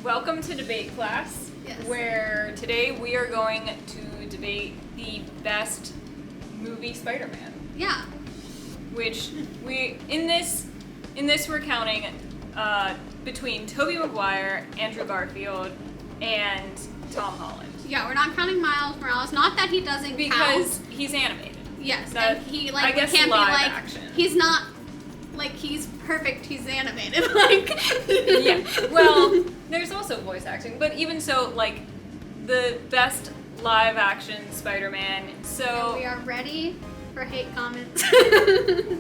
Welcome to debate class, where today we are going to debate the best movie Spider-Man. Yeah. Which in this we're counting between Tobey Maguire, Andrew Garfield, and Tom Holland. Yeah, we're not counting Miles Morales. Not that he doesn't because count. He's animated. Yes, that, and he I guess can't live be like action. He's not like he's perfect. He's animated. Yeah. Well, there's also voice acting, but even so, like the best live action Spider-Man. So and we are ready for hate comments.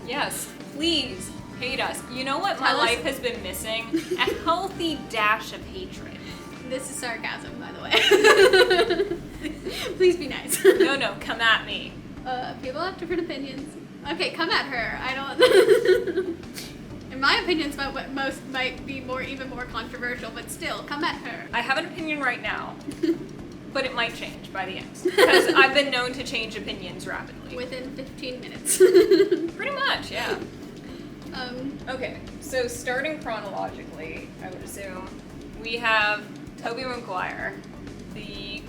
Yes, please hate us. You know what Tell my us- life has been missing? A healthy dash of hatred. This is sarcasm, by the way. Please be nice. No, come at me. People have different opinions. Okay, come at her. I don't. In my opinions, most might be even more controversial, but still, come at her. I have an opinion right now, but it might change by the end. Because I've been known to change opinions rapidly. Within 15 minutes. Pretty much, yeah. Okay, so starting chronologically, I would assume, we have Tobey Maguire, the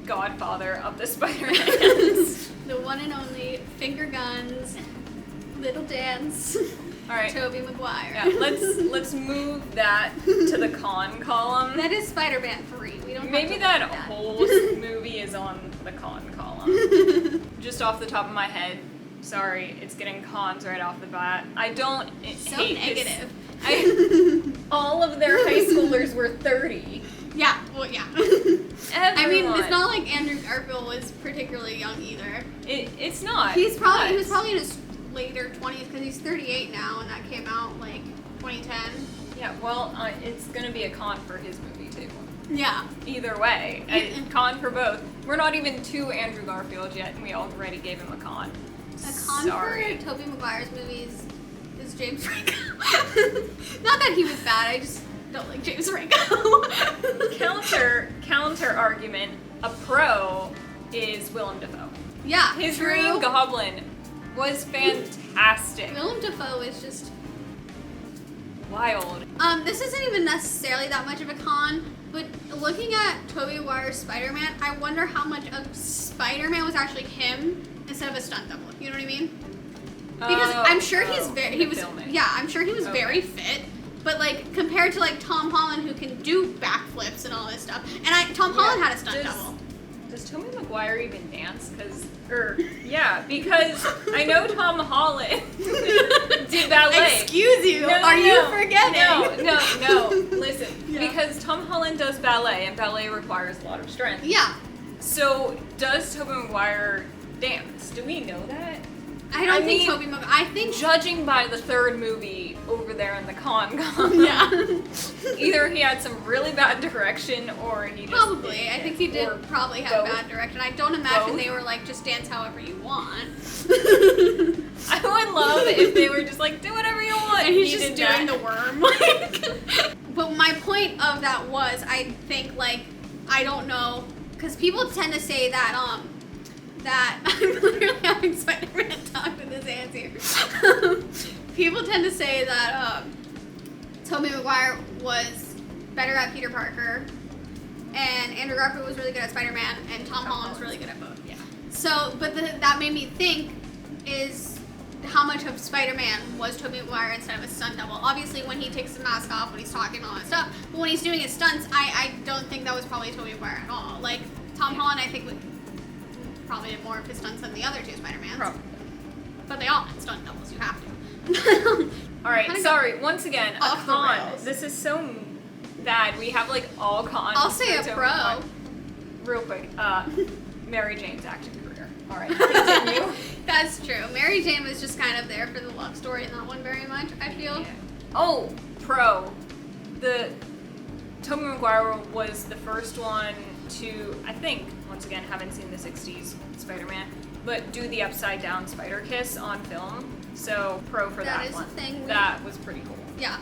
godfather of the Spider-Mans. The one and only finger guns, little dance. All right. Tobey Maguire. Yeah, let's move that to the con column. That is Spider-Man 3. We don't. Maybe have to that look at whole movie is on the con column. Just off the top of my head, sorry, it's getting cons right off the bat. I don't So hate negative. all of their high schoolers were 30. Yeah. Well, yeah. Everyone. I mean, it's not like Andrew Garfield was particularly young either. It's not. He was probably but- in his later 20s because he's 38 now, and that came out like 2010. Yeah, well, it's gonna be a con for his movie too. Yeah. Either way, a con for both. We're not even to Andrew Garfield yet, and we already gave him a con. A con Sorry. for Tobey Maguire's movies is James Franco. Not that he was bad, I just don't like James Franco. Counter argument, a pro is Willem Dafoe. Yeah, His true. Green Goblin was fantastic. Willem Dafoe is just Wild. This isn't even necessarily that much of a con, but looking at Tobey Maguire's Spider-Man, I wonder how much of Spider-Man was actually him instead of a stunt double. You know what I mean? Because I'm sure I'm sure he was very fit, but like compared to like Tom Holland who can do backflips and all this stuff, and Tom Holland had a stunt double. Does Tobey Maguire even dance? Because I know Tom Holland did ballet. Excuse you, are you forgetting? No. Listen, Yeah. because Tom Holland does ballet, and ballet requires a lot of strength. Yeah. So does Tobey Maguire dance? Do we know that? I think Tobey Maguire. I think Judging by the third movie over there in the con column, yeah. either he had some really bad direction or he just Probably. didn't I think dance, he did or probably have both. bad direction. I don't imagine Both. they were like, just dance however you want. I would love if they were just like, do whatever you want. And he's He just did doing that. the worm. Like. But my point of that was, I think, like, I don't know, because people tend to say that, that I'm literally having Spider-Man talk with his hands here. People tend to say that Tobey Maguire was better at Peter Parker, and Andrew Garfield was really good at Spider-Man, and Tom Holland was really good at both. Yeah. So, but that made me think is how much of Spider-Man was Tobey Maguire instead of a stunt double. Obviously, when he takes the mask off, when he's talking and all that stuff, but when he's doing his stunts, I don't think that was probably Tobey Maguire at all. Like, Tom Holland, I think, probably did more of his stunts than the other two Spider-Mans. Probably. But they all had stunt doubles, you have to. All right, Kinda sorry. Once again, a off the con. rails. This is so bad. We have like all cons. I'll say for a Tobey pro. Maguire. Real quick, Mary Jane's acting career. All right, continue. That's true. Mary Jane was just kind of there for the love story in that one very much, I feel. Yeah. Oh, pro. The Tobey Maguire was the first one to, I think, once again, haven't seen the 60s Spider-Man, but do the upside down spider kiss on film. So pro for that is one. a thing. That was pretty cool. Yeah.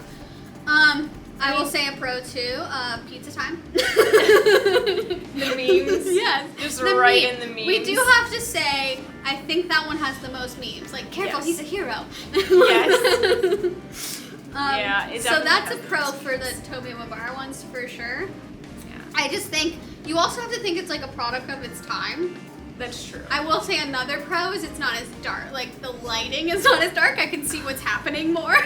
I will say a pro too. Pizza time. The memes. Yes. Just The right meme. in the memes. We do have to say, I think that one has the most memes. Like, careful, Yes. he's a hero. Yes. Yeah, it so definitely that's a has pro those for the things. Tobey Maguire ones for sure. Yeah, I just think you also have to think it's like a product of its time. that's true. I will say another pro is it's not as dark. Like the lighting is not as dark. I can see what's happening more.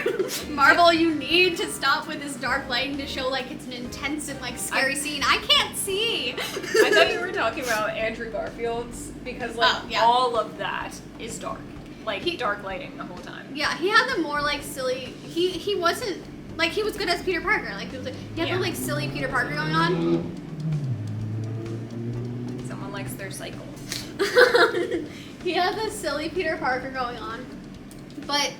Marvel, you need to stop with this dark lighting to show like it's an intense and like scary scene. I can't see. I thought you were talking about Andrew Garfield's because like Oh, yeah. all of that is dark, like dark lighting the whole time. Yeah, he had the more like silly. He wasn't like he was good as Peter Parker. Like he was like he had Yeah. the like silly Peter Parker going on. Someone likes their cycle. He had the silly Peter Parker going on, but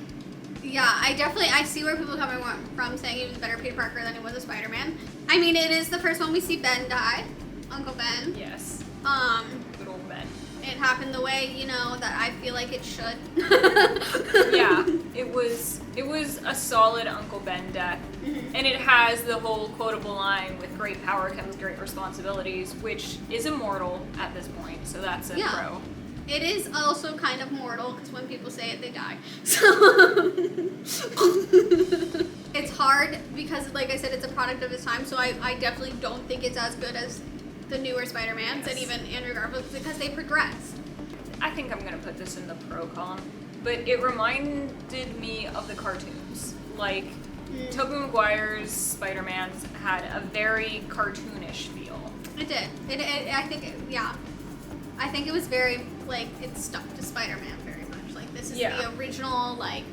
yeah, I see where people are coming from saying he was a better Peter Parker than he was a Spider-Man. I mean, it is the first one we see Ben die, Uncle Ben. Yes, good old Ben. It happened the way that I feel like it should. Yeah, it was a solid Uncle Ben death, and it has the whole quotable line with great power comes great responsibilities, which is immortal at this point, so that's a pro. It is also kind of mortal because when people say it, they die. So it's hard because, like I said, it's a product of its time. So I definitely don't think it's as good as the newer Spider-Mans and even Andrew Garfield because they progressed. I think I'm gonna put this in the pro column, but it reminded me of the cartoons. Like, Tobey Maguire's Spider-Mans had a very cartoonish feel. It did. I think it was very, like, it stuck to Spider-Man very much. Like, this is the original, like,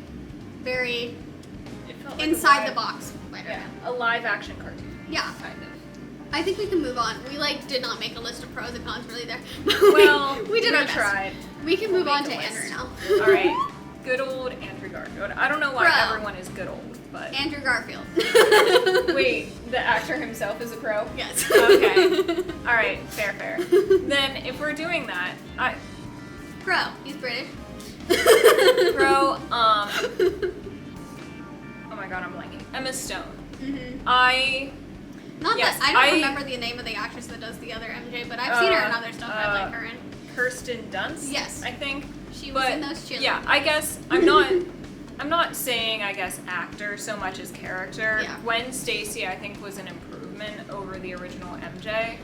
very It felt like inside the box Spider-Man. Yeah, a live action cartoon. Yeah. Kind of. I think we can move on. We, like, did not make a list of pros and cons really there. Well, we did our best. tried. We can move We'll on make to a list. Andrew now. All right. Good old Andrew Garfield. I don't know why Pro. everyone is good old, but... Andrew Garfield. Wait, the actor himself is a pro? Yes. Okay. All right, fair. Then, if we're doing that, Pro. He's British. pro, oh my god, I'm blanking. Emma Stone. Mm-hmm. I Not Yes, that I don't I- remember the name of the actress that does the other MJ, but I've seen her in other stuff I like her in. Kirsten Dunst. Yes. I think. She was But in those children. yeah, I guess I'm not saying I guess actor so much as character. Yeah. Gwen Stacy I think was an improvement over the original MJ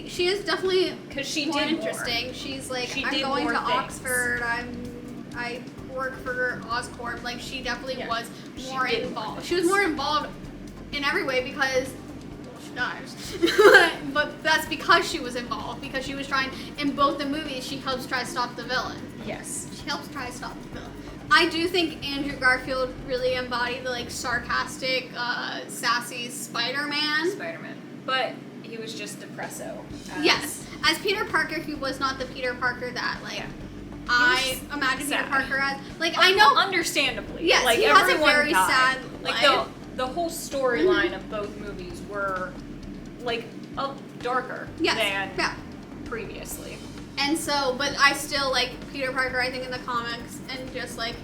She is definitely because she more did interesting. She's like, She I'm did going more to things. Oxford. I work for Oscorp. Like she definitely Yeah. was She more did more involved. things. She was more involved in every way because she dies. but that's because she was involved because she was trying in both the movies. She helps try to stop the villain. more. Yes. She helps try to stop the villain. I do think Andrew Garfield really embodied the like sarcastic, sassy Spider-Man. Spider-Man, but he was just depresso. Yes. As Peter Parker, he was not the Peter Parker that, like, Yeah. I was imagine Peter sad. Parker as. Like, I know. Understandably. Yes, like he has a everyone very died. sad Like life. the whole storyline of both movies were like darker Yes. than Yeah. previously. And so, but I still like Peter Parker, I think, in the comics, and just, like,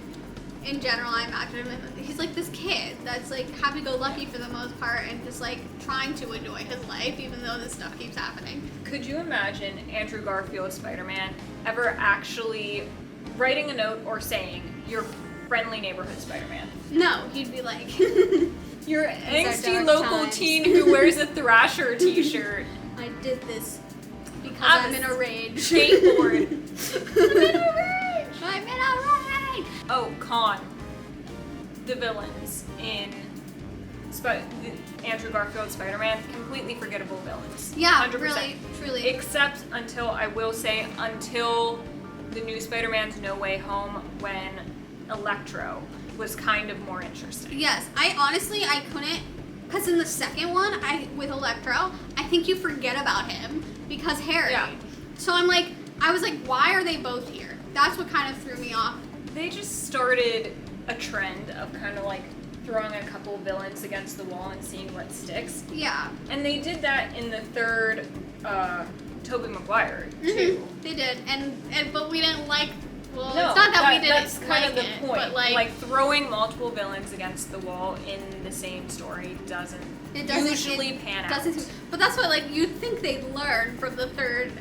in general, I imagine him. He's like this kid that's, like, happy-go-lucky for the most part, and just, like, trying to enjoy his life, even though this stuff keeps happening. Could you imagine Andrew Garfield Spider-Man ever actually writing a note or saying, "Your friendly neighborhood Spider-Man"? No, he'd be like, Your are angsty dark local times. teen who wears a Thrasher t-shirt. I did this because I'm I'm in a rage. Skateboard. I'm in a rage! I'm in a rage! Oh, con. The villains in Andrew Garfield Spider-Man, completely forgettable villains. Yeah, 100%. really, truly. Except until the new Spider-Man's No Way Home, when Electro was kind of more interesting. Yes, I couldn't, because in the second one, with Electro, I think you forget about him because Harry. Yeah. So I was like, why are they both here? That's what kind of threw me off. They just started a trend of kind of like throwing a couple villains against the wall and seeing what sticks. Yeah. And they did that in the third Tobey Maguire too. They did, but we didn't like. Well, No, it's not that we didn't that's kind like of the it, point. but like throwing multiple villains against the wall in the same story doesn't usually pan out. But that's what you'd think they'd learn from the third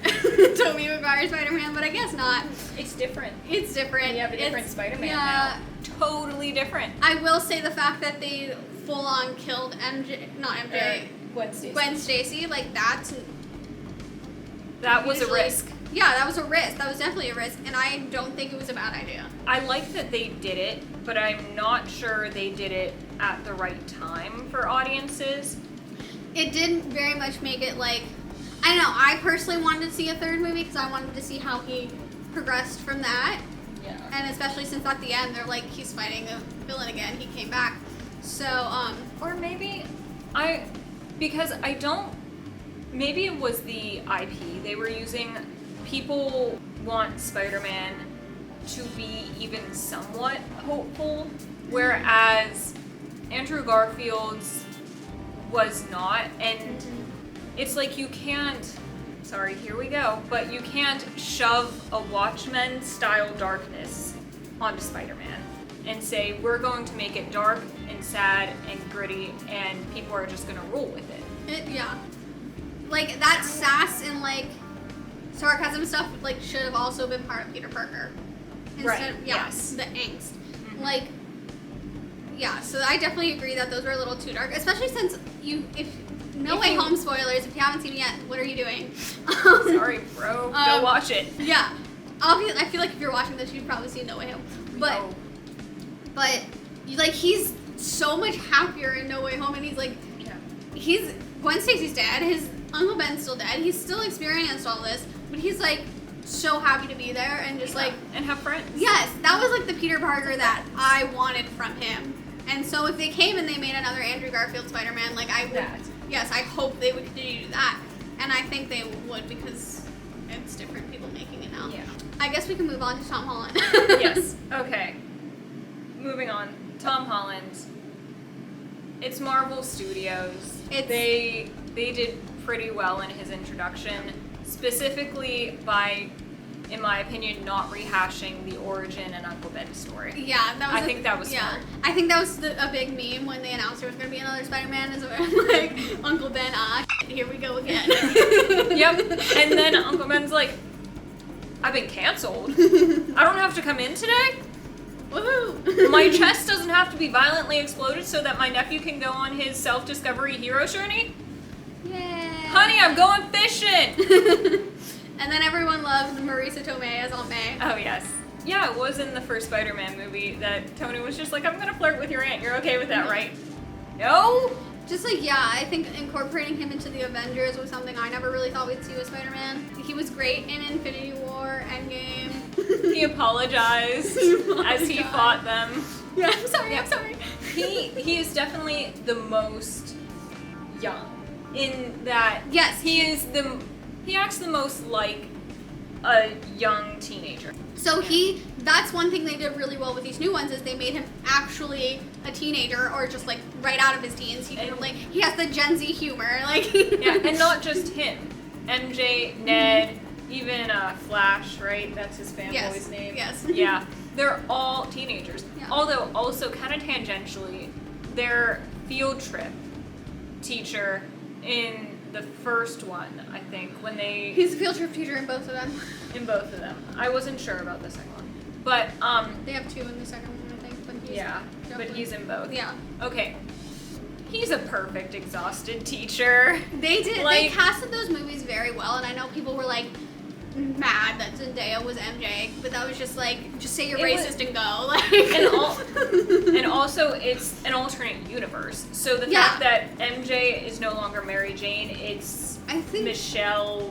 Tobey Maguire Spider-Man, but I guess not. It's different. It's different. We have a different It's- Spider-Man yeah, now. totally different. I will say the fact that they full on killed Gwen Stacy, like that was a risk. Yeah, that was a risk. That was definitely a risk, and I don't think it was a bad idea. I like that they did it, but I'm not sure they did it at the right time for audiences. It didn't very much make it like, I don't know, I personally wanted to see a third movie because I wanted to see how he progressed from that. Yeah. And especially since at the end they're like, he's fighting a villain again, he came back. So, or maybe maybe it was the IP they were using. People want Spider-Man to be even somewhat hopeful, whereas Andrew Garfield's was not, and it's like you can't, sorry, here we go, but you can't shove a Watchmen-style darkness onto Spider-Man and say, we're going to make it dark and sad and gritty, and people are just going to roll with it. Yeah. Like, that sass and, like, sarcasm stuff, like, should have also been part of Peter Parker. Right, yes. The angst. Like, yeah, so I definitely agree that those were a little too dark, especially since No Way Home spoilers, if you haven't seen it yet, what are you doing? Sorry, bro. Go watch it. Yeah. I feel like if you're watching this, you've probably seen No Way Home. But like, he's so much happier in No Way Home, and he's like, Gwen Stacy's dead, his Uncle Ben's still dead, he's still experienced all this, but he's like so happy to be there and just like... And have friends. Yes, that was like the Peter Parker that I wanted from him. And so if they came and they made another Andrew Garfield Spider-Man, like I would... Yes, I hope they would continue to do that. And I think they would because it's different people making it now. Yeah. I guess we can move on to Tom Holland. Yes. Okay. Moving on. Tom Holland. It's Marvel Studios. They did pretty well in his introduction, specifically by, in my opinion, not rehashing the origin and Uncle Ben story. Yeah, I think that was smart. I think that was a big meme when they announced there was going to be another Spider-Man, is like, Uncle Ben, here we go again. Yep. And then Uncle Ben's like, I've been canceled. I don't have to come in today? Woohoo! My chest doesn't have to be violently exploded so that my nephew can go on his self-discovery hero journey? Yay! Honey, I'm going fishing! And then everyone loved Marisa Tomei as Aunt May. Oh, yes. Yeah, it was in the first Spider-Man movie that Tony was just like, I'm gonna flirt with your aunt. You're okay with that, right? No? Just like, yeah, I think incorporating him into the Avengers was something I never really thought we'd see with Spider-Man. He was great in Infinity War, Endgame. He apologized as he fought them. Yeah, I'm sorry. He is definitely the most young in that. Yes, he acts the most like a young teenager. So that's one thing they did really well with these new ones is they made him actually a teenager or just like right out of his teens. He has the Gen Z humor, like. Yeah, and not just him. MJ, Ned, even Flash, right? That's his fanboy's name. Yes. Yeah, they're all teenagers. Yeah. Although also kind of tangentially, their field trip teacher in the first one, I think, when they... He's a field trip teacher in both of them. In both of them. I wasn't sure about the second one. But, They have two in the second one, I think, but he's in both. Yeah. Okay. He's a perfect exhausted teacher. They casted those movies very well, and I know people were, like, mad that Zendaya was MJ, but that was just like, just say you're racist and go. Like. And also, it's an alternate universe. So the fact that MJ is no longer Mary Jane, it's Michelle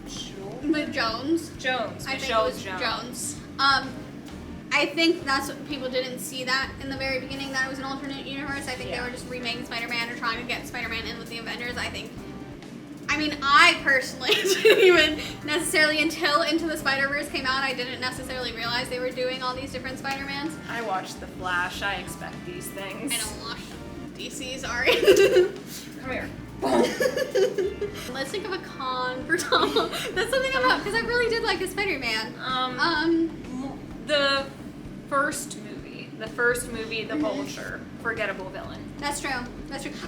Jones. Michelle Jones. I think that's what people didn't see that in the very beginning, that it was an alternate universe. I think they were just remaking Spider-Man or trying to get Spider-Man in with the Avengers. I personally didn't even necessarily, until Into the Spider-Verse came out, I didn't necessarily realize they were doing all these different Spider-Mans. I watched The Flash. I expect these things. I don't watch DC, sorry. Come here. Let's think of a con for Tom. That's something about, because I really did like the Spider-Man. The first movie, The Vulture, forgettable villain. That's true.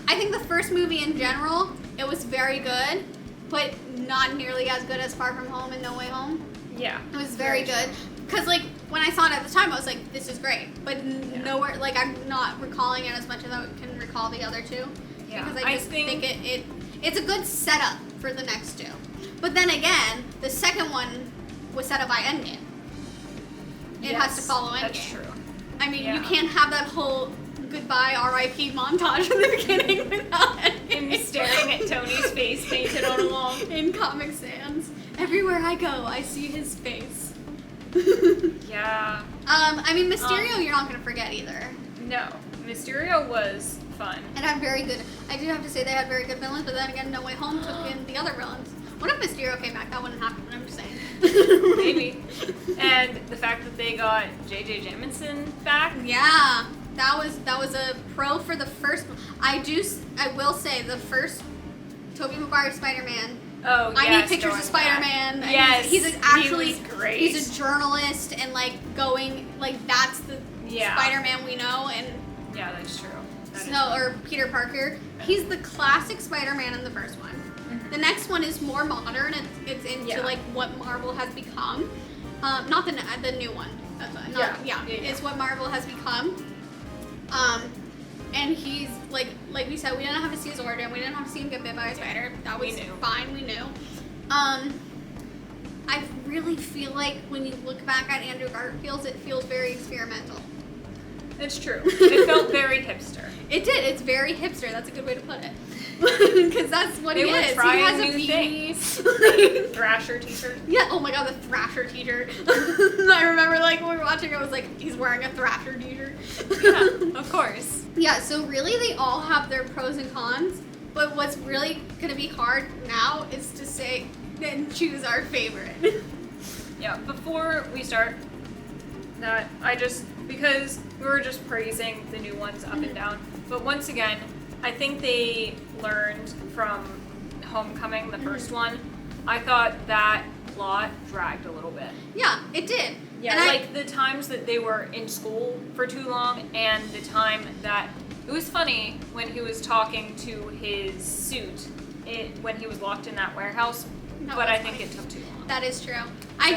I think the first movie in general, it was very good, but not nearly as good as Far From Home and No Way Home. Yeah. It was very good. Because, like, when I saw it at the time, I was like, this is great. But nowhere, like, I'm not recalling it as much as I can recall the other two. Yeah. Because I just think it's a good setup for the next two. But then again, the second one was set up by Endgame. It has to follow Endgame. That's true. I mean, you can't have that whole goodbye R.I.P. montage in the beginning without him staring at Tony's face painted on a wall. In Comic Sans. Everywhere I go, I see his face. Yeah. I mean, Mysterio you're not going to forget either. No. Mysterio was fun. And had very good, I do have to say they had very good villains, but then again, No Way Home took in the other villains. What if Mysterio came back? That wouldn't happen, I'm just saying. Maybe. And the fact that they got J.J. Jameson back. Yeah. That was a pro for the first one. I will say, the first Tobey Maguire Spider-Man. Oh, yes. I need pictures of Spider-Man. Yes. He's actually, he was great. He's a journalist and like going, like that's the Spider-Man we know. And yeah, that's true. or Peter Parker. He's the classic Spider-Man in the first one. Mm-hmm. The next one is more modern. It's into like what Marvel has become. Not the new one. That's what, it's what Marvel has become. And he's like we said, we didn't have to see his origin. We didn't have to see him get bit by a spider. That was fine. We knew. I really feel like when you look back at Andrew Garfield, it feels very experimental. It's true. It felt very hipster. It did. It's very hipster. That's a good way to put it. Because that's what he is. He has a beanie. Thrasher t-shirt. Yeah. Oh my god, the Thrasher t-shirt. I remember like when we were watching, I was like, he's wearing a Thrasher t-shirt. Yeah, of course. Yeah. So really, they all have their pros and cons. But what's really gonna be hard now is to say and choose our favorite. Yeah. Before we start, because we were just praising the new ones up and down, but once again, I think they learned from Homecoming, the first one. I thought that plot dragged a little bit. Yeah, it did. Yeah, and the times that they were in school for too long, and the time that it was funny when he was talking to his suit when he was locked in that warehouse. But I think it took too long. That is true. I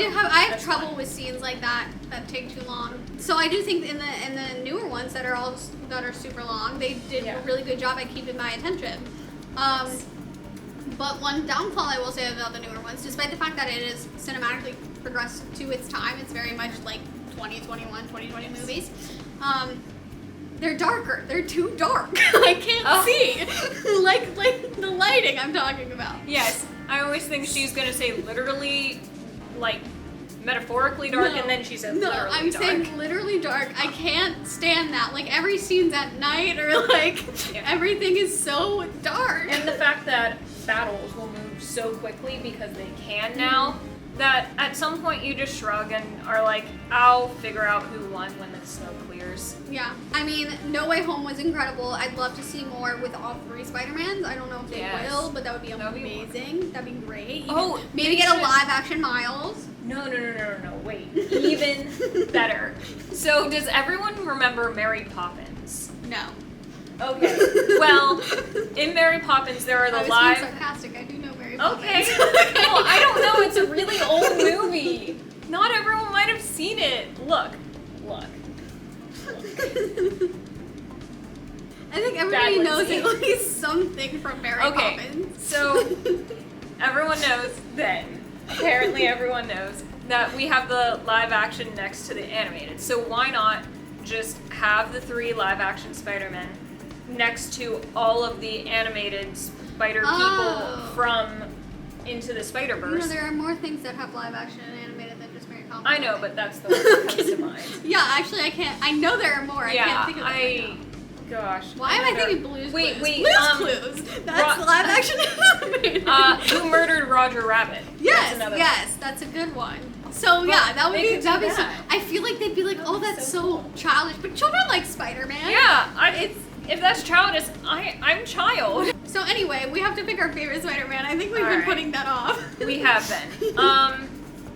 have trouble with scenes like that take too long. So I do think in the newer ones that are super long, they did a really good job at keeping my attention. But one downfall I will say about the newer ones, despite the fact that it is cinematically progressed to its time, it's very much like 2020 movies. They're darker. They're too dark. I can't see. like the lighting I'm talking about. Yes. I always think she's going to say literally, like, metaphorically dark, and then she said literally dark. No, I'm saying literally dark. I can't stand that. Like, every scene's at night, or, like, everything is so dark. And the fact that battles will move so quickly because they can now, that at some point you just shrug and are like, I'll figure out who won when the smoke clears. Yeah. I mean, No Way Home was incredible. I'd love to see more with all three Spider-Mans. I don't know if they will, but that would be amazing. That'd be great. Maybe get a live-action Miles. No, wait. Even better. So, does everyone remember Mary Poppins? No. Okay. Well, in Mary Poppins, there are the live... I was being sarcastic. I do know Mary Poppins. Okay. Well, I don't know. It's a really old movie. Not everyone might have seen it. Look. I think everybody knows at least something from Mary Poppins. So, everyone knows then. Apparently everyone knows that we have the live action next to the animated. So why not just have the 3 live action Spider-Men next to all of the animated spider people from Into the Spider-Verse? There are more things that have live action and animated than just Mary Poppins. I know, but that's the one that comes to mind. Yeah, actually I know there are more. I can't think of them right now. Gosh. Why am I thinking Blue's Clues? Wait, Blue's Clues. That's live action animated. Who Murdered Roger Rabbit? Yes, that's a good one. So that'd be so. I feel like they'd be like, oh, that's so childish, but children like Spider-Man. Yeah, if that's childish, I'm child. So anyway, we have to pick our favorite Spider-Man. I think we've been putting that off. We have been.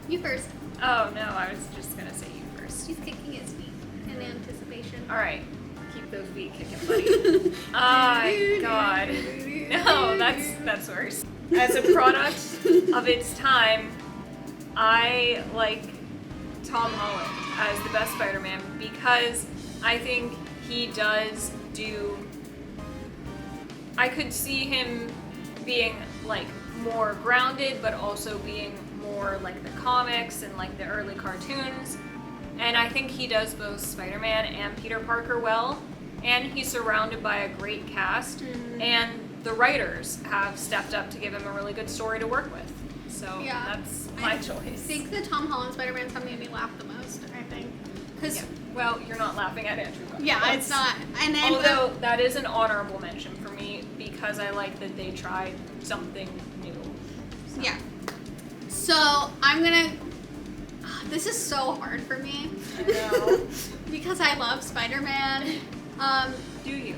You first. Oh no, I was just gonna say you first. He's kicking his feet in anticipation. All right. Keep those feet kicking, buddy. God. No, that's worse. As a product of its time, I like Tom Holland. as the best Spider-Man because I think he does do... I could see him being, like, more grounded, but also being more like the comics and, like, the early cartoons. And I think he does both Spider-Man and Peter Parker well. And he's surrounded by a great cast. And the writers have stepped up to give him a really good story to work with. So that's my choice. I think the Tom Holland Spider-Man made me laugh the most, I think. Cause well, you're not laughing at Andrew Garfield. Yeah, it's not. And then, although that is an honorable mention for me because I like that they tried something new. So. Yeah. So I'm gonna... This is so hard for me. I know. Because I love Spider-Man. Do you?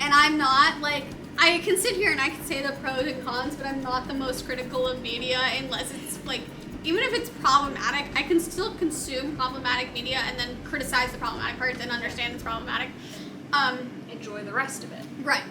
And I'm not, like... I can sit here and I can say the pros and cons, but I'm not the most critical of media unless it's, like... Even if it's problematic, I can still consume problematic media and then criticize the problematic parts and understand it's problematic. Enjoy the rest of it. Right.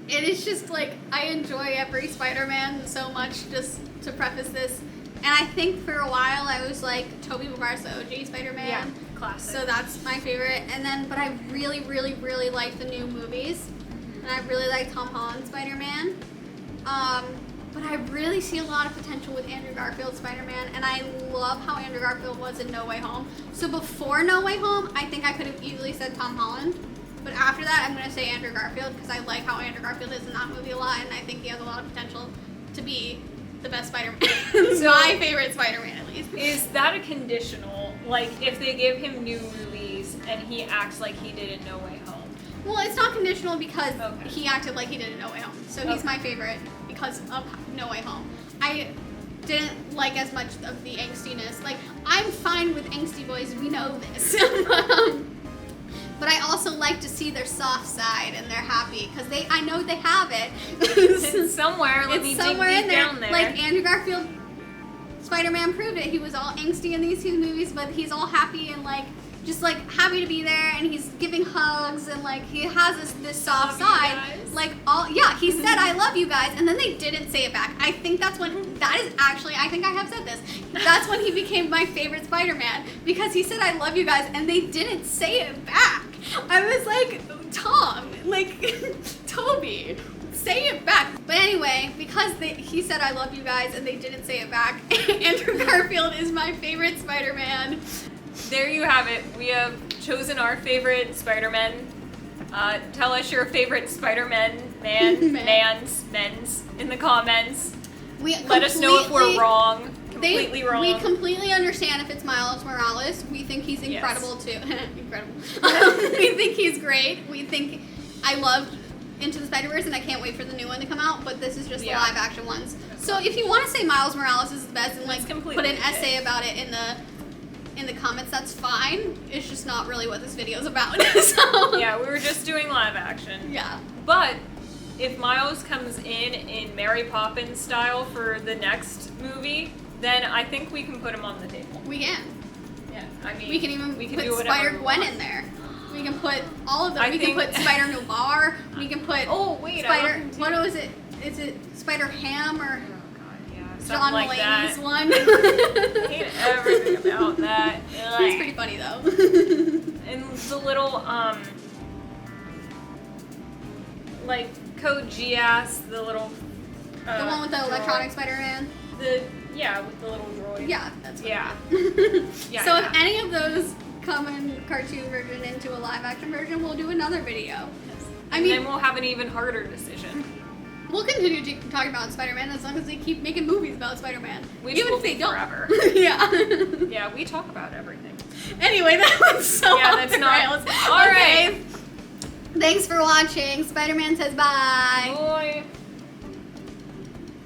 It is just, like, I enjoy every Spider-Man so much, just to preface this. And I think for a while I was like, Tobey Maguire's the OG Spider-Man. Yeah, classic. So that's my favorite. And then, but I really, really, really like the new movies. And I really like Tom Holland's Spider-Man. But I really see a lot of potential with Andrew Garfield's Spider-Man. And I love how Andrew Garfield was in No Way Home. So before No Way Home, I think I could have easily said Tom Holland. But after that, I'm going to say Andrew Garfield because I like how Andrew Garfield is in that movie a lot. And I think he has a lot of potential to be the best Spider-Man. So, my favorite Spider-Man, at least. Is that a conditional? Like, if they give him new movies and he acts like he did in No Way Home? Well, it's not conditional because he acted like he did in No Way Home. So he's my favorite because of No Way Home. I didn't like as much of the angstiness. Like, I'm fine with angsty boys. We know this. But I also like to see their soft side and they're happy because I know they have it. It's somewhere. Let me dig deep down there. Like Andrew Garfield, Spider-Man proved it. He was all angsty in these two movies, but he's all happy and like just like happy to be there, and he's giving hugs and like he has this soft side. Like he said I love you guys, and then they didn't say it back. I think that's when I think I have said this. That's when he became my favorite Spider-Man because he said I love you guys, and they didn't say it back. I was like, Tom, like Toby, say it back. But anyway, because he said I love you guys and they didn't say it back, Andrew Garfield is my favorite Spider-Man. There you have it. We have chosen our favorite Spider-Men. Tell us your favorite Spider-Men men's in the comments. Let us know if we're wrong. Completely wrong. We completely understand if it's Miles Morales. We think he's incredible too. Incredible. We think he's great. I loved Into the Spider-Verse and I can't wait for the new one to come out, but this is just the live action ones. So if you want to say Miles Morales is the best and like put an essay about it in the comments, that's fine. It's just not really what this video is about. So. Yeah, we were just doing live action. Yeah. But if Miles comes in Mary Poppins style for the next movie, then I think we can put him on the table. We can. Yeah, I mean, we can even put do Spider-Gwen in there. We can put all of them. We can put Spider-Noir. We can put Spider... What was it? Is it Spider-Ham or... John like Mulaney's one. I hate everything about that. He's pretty funny though. And the little like Code Geass, the little the one with the electronic Spider-Man. With the little droid. Yeah, that's what So if any of those come in cartoon version into a live action version, we'll do another video. Yes. And then we'll have an even harder decision. We'll continue talking about Spider-Man as long as they keep making movies about Spider-Man. Which will be forever. Yeah. Yeah, we talk about everything. Anyway, that was so off the rails. All right. Thanks for watching. Spider-Man says bye. Bye.